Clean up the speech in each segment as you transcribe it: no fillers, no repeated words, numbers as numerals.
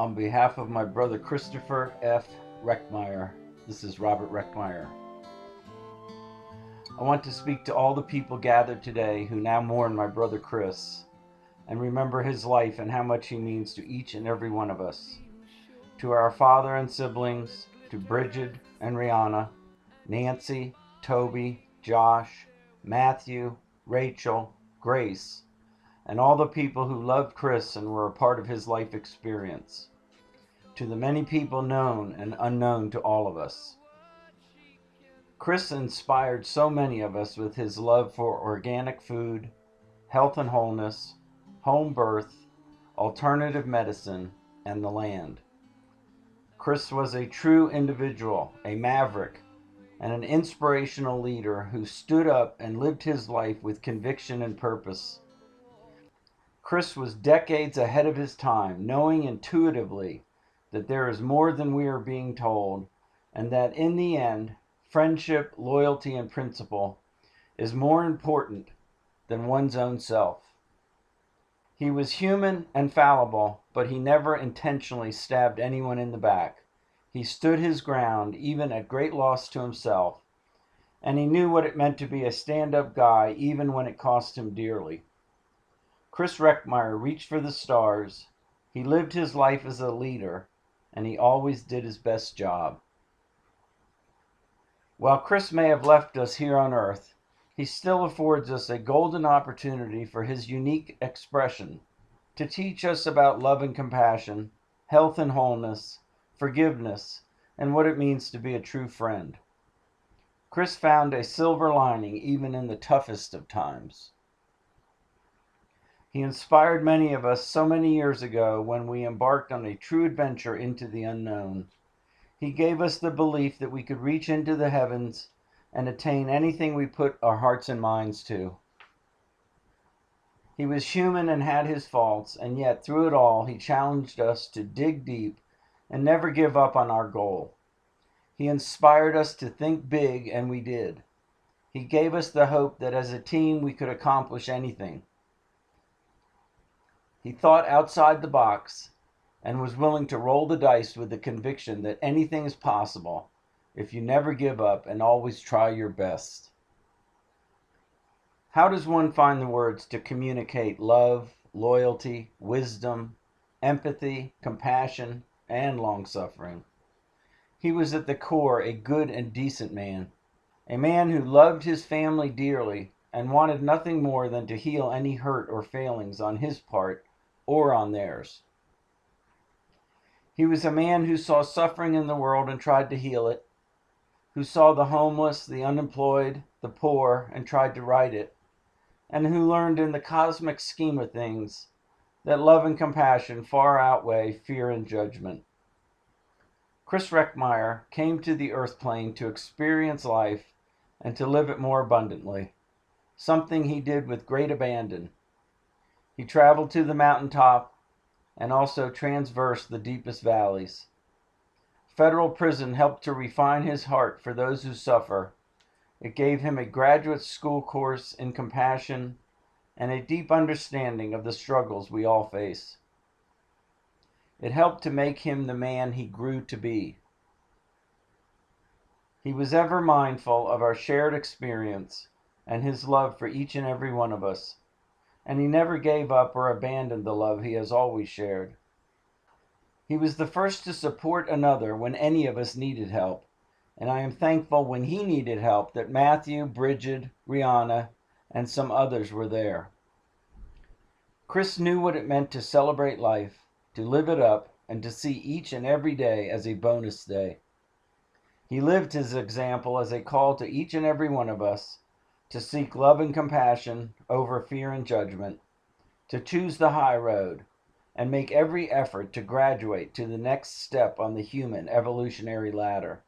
On behalf of my brother Christopher F. Reckmeyer, this is Robert Reckmeyer. I want to speak to all the people gathered today who now mourn my brother Chris and remember his life and how much he means to each and every one of us. To our father and siblings, to Bridget and Rihanna, Nancy, Toby, Josh, Matthew, Rachel, Grace, and all the people who loved Chris and were a part of his life experience. To the many people known and unknown to all of us. Chris inspired so many of us with his love for organic food, health and wholeness, home birth, alternative medicine, and the land. Chris was a true individual, a maverick, and an inspirational leader who stood up and lived his life with conviction and purpose. Chris was decades ahead of his time, knowing intuitively that there is more than we are being told, and that in the end, friendship, loyalty, and principle is more important than one's own self. He was human and fallible, but he never intentionally stabbed anyone in the back. He stood his ground, even at great loss to himself, and he knew what it meant to be a stand-up guy, even when it cost him dearly. Chris Reckmeyer reached for the stars. He lived his life as a leader, and he always did his best job. While Chris may have left us here on earth, he still affords us a golden opportunity for his unique expression to teach us about love and compassion, health and wholeness, forgiveness, and what it means to be a true friend. Chris found a silver lining even in the toughest of times. He inspired many of us so many years ago when we embarked on a true adventure into the unknown. He gave us the belief that we could reach into the heavens and attain anything we put our hearts and minds to. He was human and had his faults, and yet through it all he challenged us to dig deep and never give up on our goal. He inspired us to think big, and we did. He gave us the hope that as a team we could accomplish anything. He thought outside the box and was willing to roll the dice with the conviction that anything is possible if you never give up and always try your best. How does one find the words to communicate love, loyalty, wisdom, empathy, compassion, and long-suffering? He was at the core a good and decent man, a man who loved his family dearly and wanted nothing more than to heal any hurt or failings on his part or on theirs. He was a man who saw suffering in the world and tried to heal it, who saw the homeless, the unemployed, the poor, and tried to right it, and who learned in the cosmic scheme of things that love and compassion far outweigh fear and judgment. Chris Reckmeyer came to the earth plane to experience life and to live it more abundantly, something he did with great abandon. He traveled to the mountaintop and also traversed the deepest valleys. Federal prison helped to refine his heart for those who suffer. It gave him a graduate school course in compassion and a deep understanding of the struggles we all face. It helped to make him the man he grew to be. He was ever mindful of our shared experience and his love for each and every one of us, and he never gave up or abandoned the love he has always shared. He was the first to support another when any of us needed help, and I am thankful when he needed help that Matthew, Bridget, Rihanna, and some others were there. Chris knew what it meant to celebrate life, to live it up, and to see each and every day as a bonus day. He lived his example as a call to each and every one of us to seek love and compassion over fear and judgment, to choose the high road, and make every effort to graduate to the next step on the human evolutionary ladder.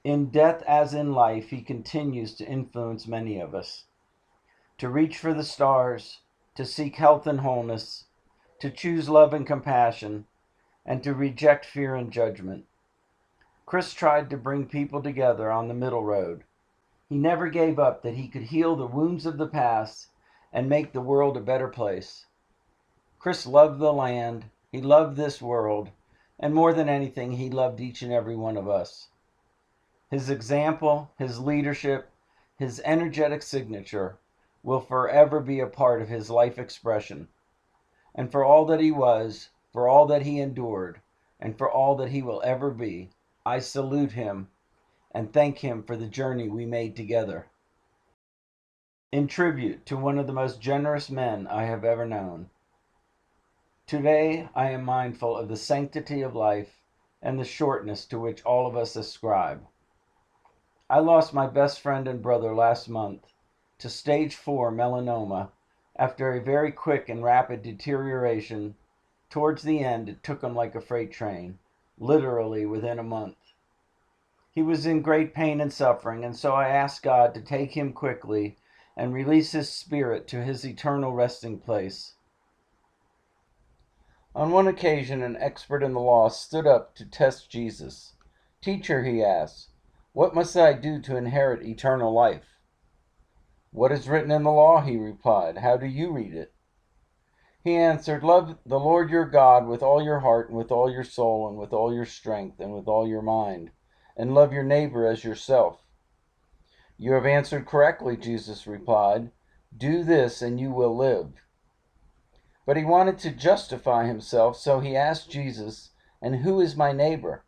In death as in life, he continues to influence many of us, to reach for the stars, to seek health and wholeness, to choose love and compassion, and to reject fear and judgment. Chris tried to bring people together on the middle road. He never gave up that he could heal the wounds of the past and make the world a better place. Chris loved the land He loved this world, and more than anything, he loved each and every one of us. His example, his leadership, his energetic signature will forever be a part of his life expression. And for all that he was, for all that he endured, and for all that he will ever be, I salute him and thank him for the journey we made together. In tribute to one of the most generous men I have ever known. Today I am mindful of the sanctity of life and the shortness to which all of us ascribe. I lost my best friend and brother last month to stage 4 melanoma after a very quick and rapid deterioration. Towards the end, it took him like a freight train, literally within a month. He was in great pain and suffering, and so I asked God to take him quickly and release his spirit to his eternal resting place. On one occasion, an expert in the law stood up to test Jesus. "Teacher," he asked, "what must I do to inherit eternal life?" "What is written in the law?" he replied. "How do you read it?" He answered, "Love the Lord your God with all your heart and with all your soul and with all your strength and with all your mind, and love your neighbor as yourself." "You have answered correctly," Jesus replied. "Do this and you will live." But he wanted to justify himself, so he asked Jesus, "And who is my neighbor?"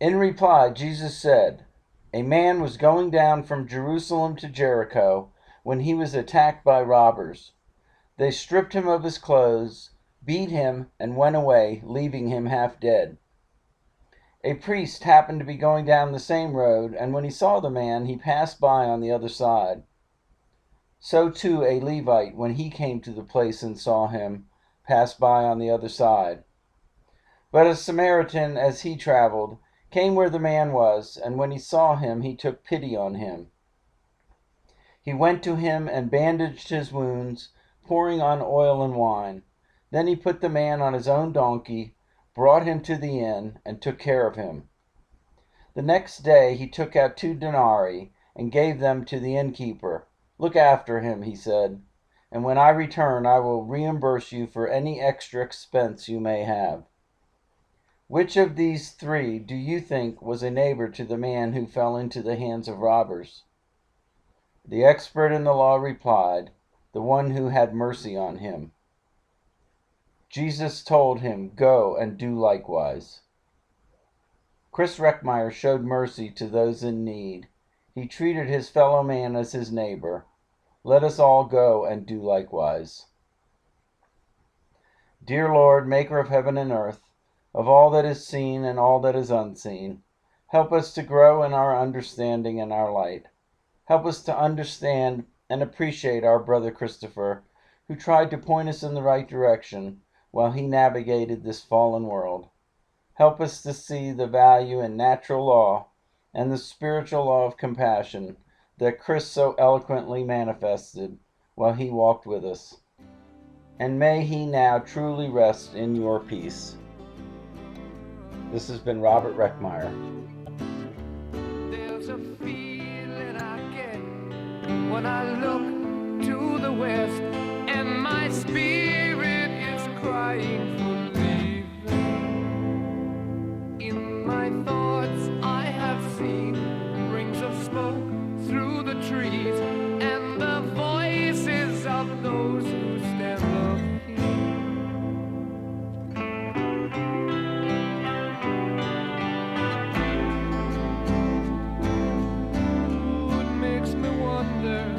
In reply, Jesus said, "A man was going down from Jerusalem to Jericho when he was attacked by robbers. They stripped him of his clothes, beat him, and went away, leaving him half dead. A priest happened to be going down the same road, and when he saw the man, he passed by on the other side. So too a Levite, when he came to the place and saw him, passed by on the other side. But a Samaritan, as he traveled, came where the man was, and when he saw him, he took pity on him. He went to him and bandaged his wounds, pouring on oil and wine. Then he put the man on his own donkey, brought him to the inn, and took care of him. The next day he took out 2 denarii and gave them to the innkeeper. 'Look after him,' he said, 'and when I return I will reimburse you for any extra expense you may have.' Which of these 3 do you think was a neighbor to the man who fell into the hands of robbers?" The expert in the law replied, "The one who had mercy on him." Jesus told him, "Go and do likewise." Chris Reckmeyer showed mercy to those in need. He treated his fellow man as his neighbor. Let us all go and do likewise. Dear Lord, maker of heaven and earth, of all that is seen and all that is unseen, help us to grow in our understanding and our light. Help us to understand and appreciate our brother Christopher, who tried to point us in the right direction while he navigated this fallen world. Help us to see the value in natural law and the spiritual law of compassion that Chris so eloquently manifested while he walked with us. And may he now truly rest in your peace. This has been Robert Reckmeyer. There's a feeling I get when I look to the west, and my spirit is crying for leaving. In my thoughts I have seen rings of smoke through the trees, and the voices of those who stand up here. It makes me wonder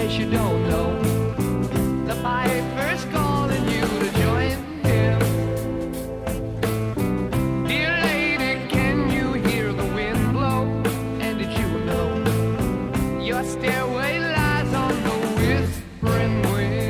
case you don't know, the piper's calling you to join him. Dear lady, can you hear the wind blow? And did you know your stairway lies on the whispering wind?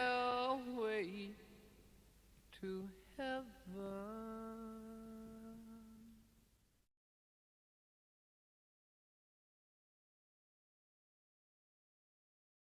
Stairway to heaven.